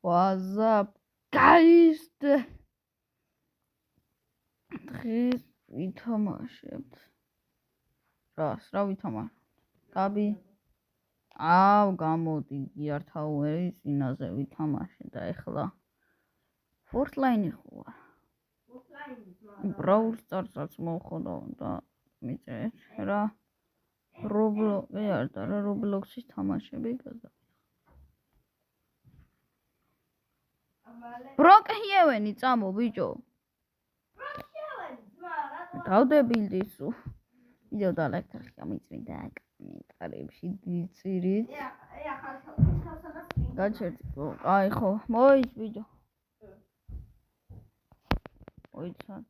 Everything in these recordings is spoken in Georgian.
WhatsApp Geist დღეს ვითამაშებთ რა ვითამაშებთ გაბი გამოდი გიართაუერის წინაზე ვითამაშე და ეხლა Fortnite ხوار Brawl Stars-ს მოხდა და მიწერეთ რა Roblox-ის თამაშები გადა ბროკიევენი წამო ბიჭო დავდებილდისო ვიდეო და ლაიქი გამიწვი და კომენტარებში დიწირით გაჩერდი აი ხო მოიც ბიჭო მოიცან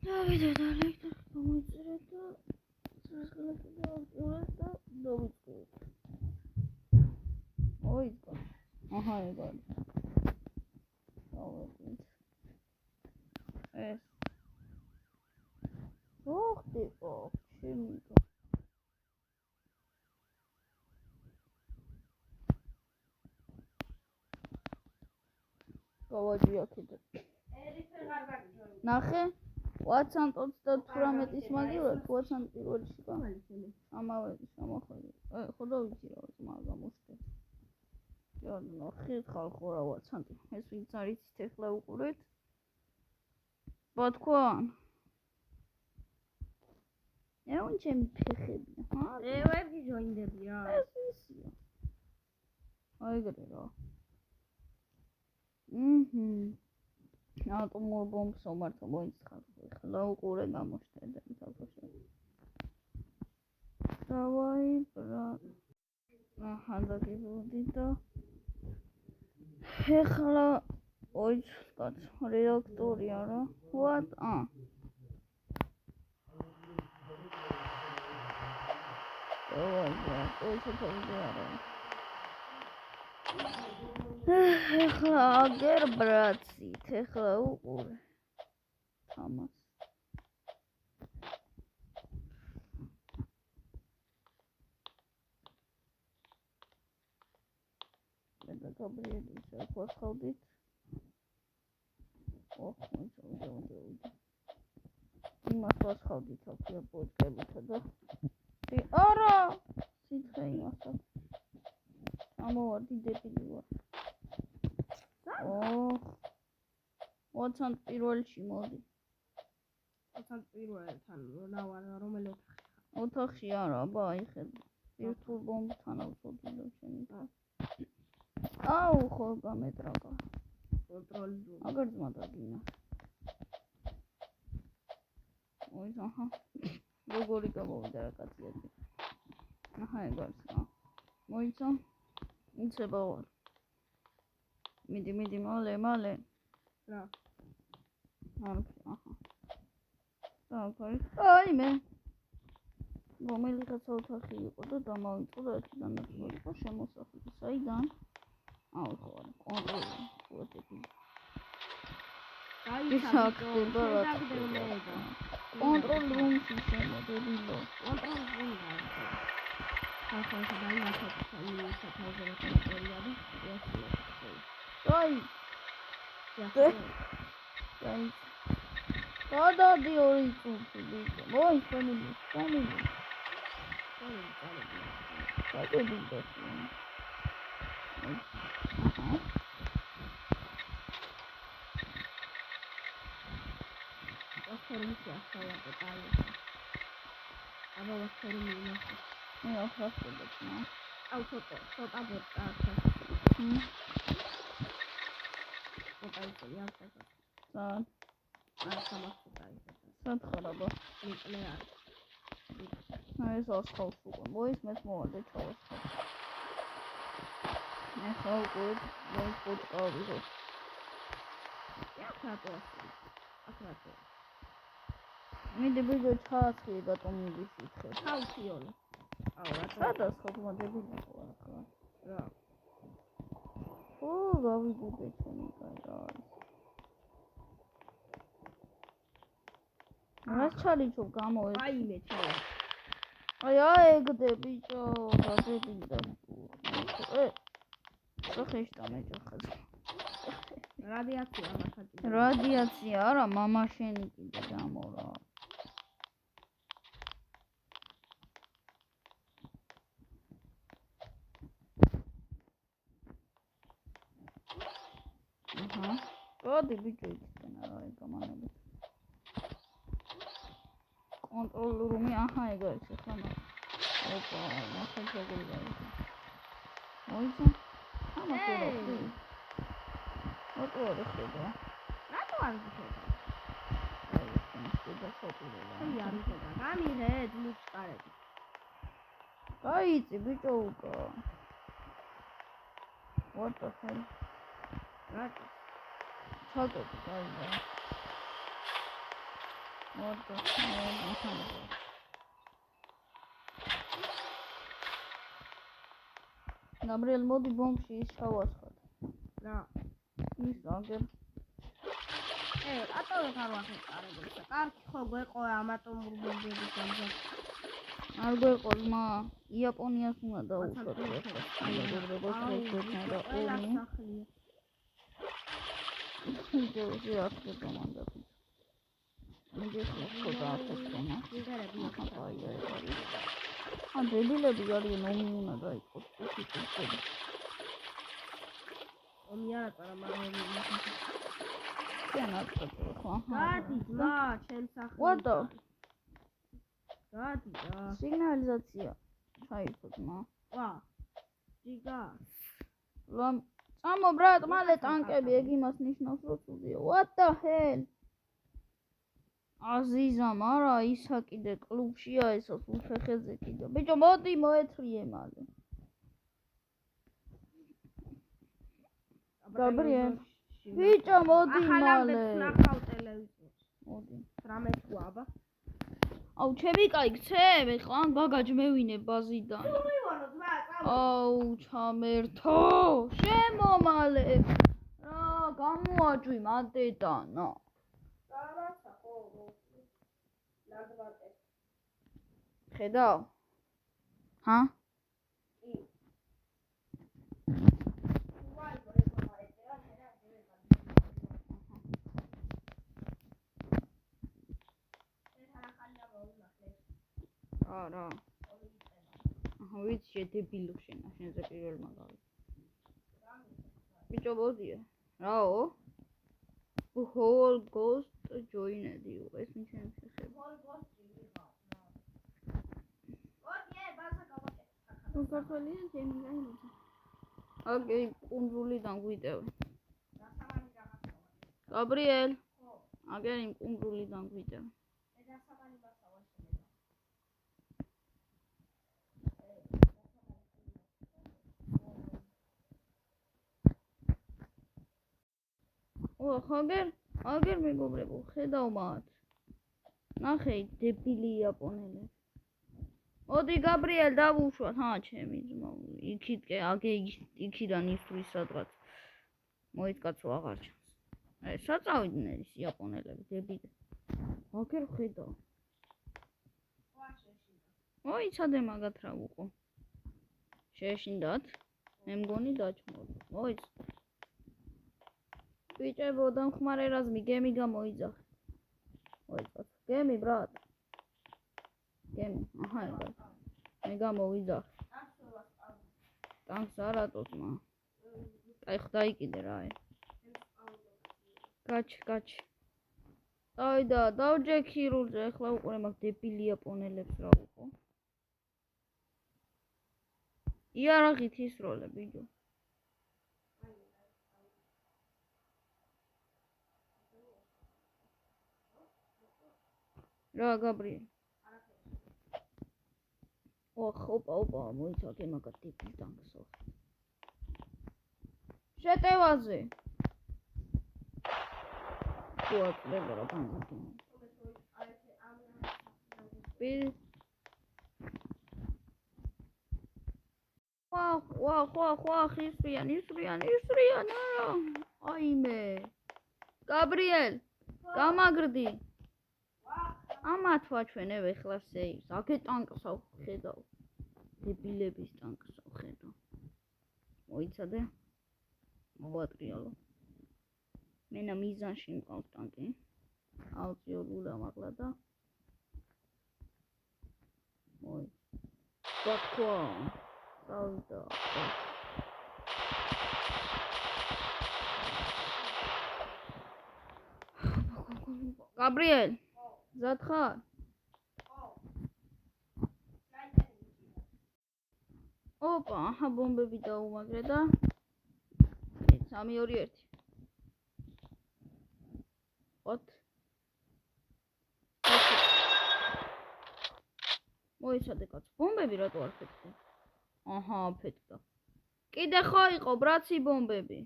და ვიდეო და ლაიქი გამიწვირეთ და სასწაულს და დავიწყოთ მოიცან აჰა ეგ არის ეს ოხტი შემიგო გავაჯია კიდე ნახე WhatsApp 38-ის მაგილად WhatsApp პირველში გა ამავე სამოხელი ხო დავიცი რა მაგამოსტე ну ხეთ ხალხო რა WhatsApp ეს ვინც არის ეხლა უყურეთ ბათქვან ეუნ ჩემი ფეხები ვერ გიჟოინდები რა ეს ისია აიგრე რა ატომურ ბომბს ომართო მოიწყალ ეხლა უყურე გამოშტერდა თალხოში დავაი ბრატ აჰა დაგიბოდი და ეხლა ოიც კაც რედაქტორია რა what ეხლა აგერ ბრაცით ეხლა უყურე თამას და გაბრიელის ახალდით იმას ვასხავდით აქია პოდკასტებითა და არა სითხე იმასაც ამოვარდი დებილი ვარ WhatsApp პირველში მოდი WhatsApp პირველთან რომელი ოთახი არა აბა იხედა ვირტუალ ბომბთან ავწოდილო შენი აუ ხო გამეტრაგა კონტროლი აგერ ძმადაგინა ოი აჰა როგორი გამოვიდა რა კაცები აჰა ეგ არის რა მოიცა იცება ვარ მიდი მალე რა აჰა так აი მე რომელიღაც ოთახი იყო და დამავიწყო და ერთიდან იყო შემოსახული საიდან აუ ხო კონტროლი ვოტები გაიცავდა რა კონტროლ რუმში შემოდებილო კონტროლ რუმი ახლა დაიმახა აი გადადი ორი წუთი მოი ფამილი გადადი Wasferimisi aşağıya bağlı. Ama wasferimisi ne yapıyorsunuz ya? Auto abota. Potayı yapacağız. Sağ. Tamam potayı. Sağ xaraba. Ne var? Hayır sağ olsun. Bu ismet mi oldu çoğu? Ne sağ ol. Ne pot aldı. Yapacağız. Akratı. Mide bir çağatı batımı düştü. Kalkıyor. Ağla. Da skopuma dedim ya. Ya. O gavi bu geçeni kadar. Nasıl çalıyor çok gamoy. Ay me çalıyor. აი აეგდე ბიჭო, დადებინდა. ხეშტა მეჯახად. რადიაცია მახატი. რადიაცია არა, მამა შენი კიდე გამორა. აჰა. მოდი ბიჭო იქიდან არა ეგამანები. კონტროლ რუმი აჰა ეგ არის ახლა. ოპა, ნახე როგორ გაიგე. მოიცა? ამა ხერხი. ოტო არ ხედა. რატო არ ხედა? აი, ეს დახოტილა. აი არ ხედა. გამიღეთ მუჭყარები. გაიწი ბიჭო უკა. What the hell? რატო? ჩაკეტე გაიგე. What the hell? Gabriel მოდი ბომბში ის ჩავასხოთ. რა? ის აგერ. რატო ვეღარ ვახერხარებელს? კარგი ხო გვეყოა ამატომურ ბომბების გამზა. არ გვეყოს მა, იაპონიას უნდა დაუშვათ ახლა. როგორც ხეშტა და ომი. ისე არ ხდება მანდ. მე ხო დაახერხა. დებილები არიან ომი უნდა დაიწყოს ისე. ომი არა არა მაგრამ განაცხადე ხო? გადი ძმა ჩემ სახლში. ვატო? გადი რა. სიგნალიზაცია. ჩაიწო ძმა. ვა. ჯიგა. წამო ბრატ, მალე ტანკები ეგ იმას ნიშნავს რომ ცუდია. What the hell? აზიზამ არა ისა კიდე კლუბშია ესა სულ ფეხეზე კიდე. ბიჭო მოდი მოეთრიე მალე. გაბრიელ. ბიჭო მოდი მალე. ნახავ ტელევიზორს. მოდი. 18 აბა. აუ ჩემი кайგცე, მე ხან გაგაჯმევინე ბაზიდან. მივანო ძმა, წამო. აუ ჩამერთო, შემომალე. რა გამოაჯვი მადედანა. რაღაცა ხო. ლაგბატე. ხედავ? ჰა? კი. არა. აჰა, ვიცი შედებილო შენა, შენზე პირველ მაგალითად. ბიჭო მოდია. რაო? Whole ghost joined you. ეს მის შეხება. Whole ghost ვიღავ. ოდიე, ბაზა გავაკეთე. საქართველოს ჩემი გაიმოწა. ოკეი, კუნძულიდან გვიდევ. დასამალი რაღაცა. გაბრიელ. ხო. აგერ იმ კუნძულიდან გვიდევ. დასამალი მასალა შეიძლება. აგერ მეგობრებო, ხედავ მათ. ნახე, დებილი იაპონელები. მოდი გაბრიელ დავუშვათ, ჩემი ძმა. იქიდან ისვრის სადღაც. მოიწყაცო აღარ ჩანს. საწავიდნენ ის იაპონელები, დებილი. აგერ ხედავ. მოიცადე მაგათ რა უყო. შეეშინდათ. მე მგონი დაჭმოდი. მოიც. ბიჭებო, დამხმარე რაზმი გემი გამოიძახე. მოიწყოთ. გემი ბრატ. გემი, აჰა ეგ. მე გამოვიძახე. ტანკს არატო ძმა. აი ხდა იყიდე რა. გაჩ. და დავჯე ქირულზე, ახლა უყურე მაგ დებილი იაპონელებს რა უყო. იარაღით ისროლე ბიჭო. რა გაბრიელ. ოპა, მოიცადე მაგათ დებილ ტანკს. შეტევაზე. ვაკლება რა განაგინა. ვა, ისრიან არა. აიმე. გაბრიელ, გამაგრდი. ამათ ვაჩვენებ ეხლა სეივს. აქე ტანკს ხედავ. დებილების ტანკს ხედავ. მოიცადე? მოვატრიალო. მენა მიზანში მყავს ტანკი. ავწიო ლულა მაღლა და მოი. ბაქო. დავიდა. გაბრიელ. ზად ხარ? ოპა, აჰა, ბომბები დაუმაგრე და 3 2 1 ოთ მოიცადე კაც ბომბები რატო არ ფეთქი? აჰა, ფეთქდა. კიდე ხო იყო ბრაცი ბომბები.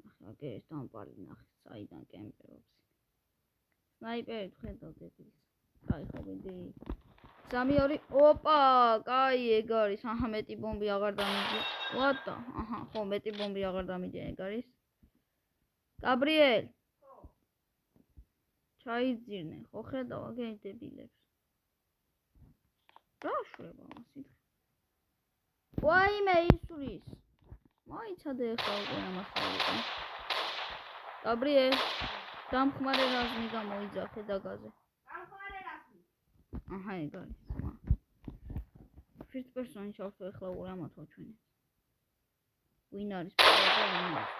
ახლა ეს დამპალი ნახე, საიდან კემპერობს. სნაიპერი ხედავ დებილს. კაი ხო მიდი. 3 2 ოპა, კაი ეგ არის. აჰა, მეტი ბომბი აღარ დამიჯი. ვატა, აჰა, ხო მეტი ბომბი აღარ დამიჯი ეგ არის. გაბრიელ. ხო. ჩაიძირნე, ხო ხედავ აგენ დებილებს. რა შვება მასით? ვაიმე ისuris. მოიცადე ხა უკვე ამას ავიღე. გაბრიელ, დამხმარე რაზმი გამოიძახე დაგაზე. დამხმარე რაზმი. აჰა, ეგ არის. First person შევხვდე ახლა უր ამათ ვაჩვენე. ვინ არის პროვა ვინ არის?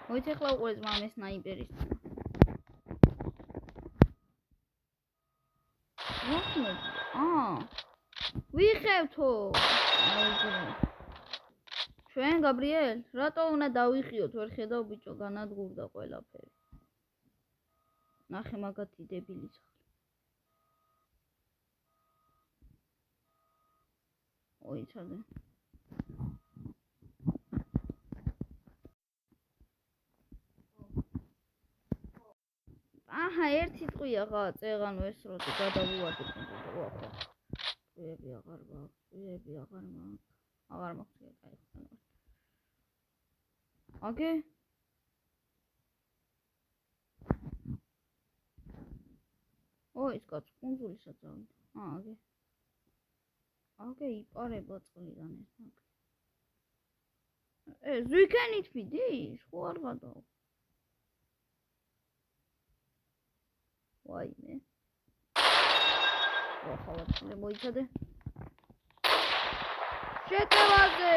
მოიცე ახლა უყურე ძმამე სნაიპერის. ვიხევთო. ჩვენ გაბრიელ, რატო უნდა დავიხიოთ? ვერ ხედავ ბიჭო, განადგურდა ყველაფერი. ნახე მაგათი დებილი სახე. ოიცადე. აჰა, ერთი ტყვია ხა, წეღანო ეს როდი გადავუვადე კონტროლ. ვახო. ტყვიები აღარ მაქვს, ტყვიები აღარ მაქვს. აღარ მაქვს, კაი ხარ. აკე? ის კაც კუნძულისაც ავიდა. აკე. აკე იპარება წყლიდან ეს აკე. ზვიქენით მიდის? ხო არ გადავა. ვაიმე. ხალხი მოიცადე. შეკევაზე.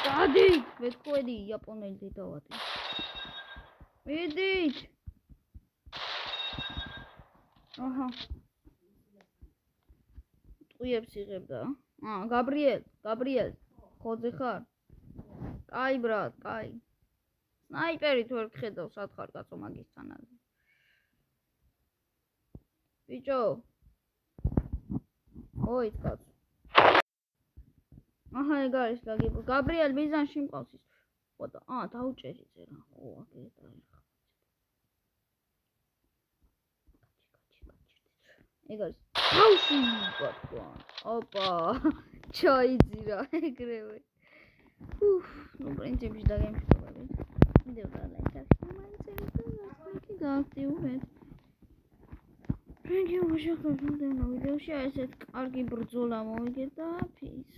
დადი, მეთქვენი იაპონელი დედავატი. მიდით. აჰა. ტყვიებს იღებდა. გაბრიელ. ხოძე ხარ? კაი ბრატ, კაი. სნაიპერით ვერ გხედავ, სად ხარ კაცო მაგის თანაზე. ბიჭო. ოიც კაცო. აჰა, ეგ არის გაგიბო. გაბრიელ მიზანში მყავს ის. ხოდა, დაუჭერი წერა. ხო, აკე დაიხა. ეგ არის. თავში ბატონ. ოპა. ჩაიძირა ეგრევე. ну, в принципе, დაგემშვიდობები. ვიდეო გადაიწერეთ, მომაინტერესებს ლайკი გააქტიურეთ. Thank you for watching this video. ესეთ კარგი ბრძოლა მოვიგეთ და peace.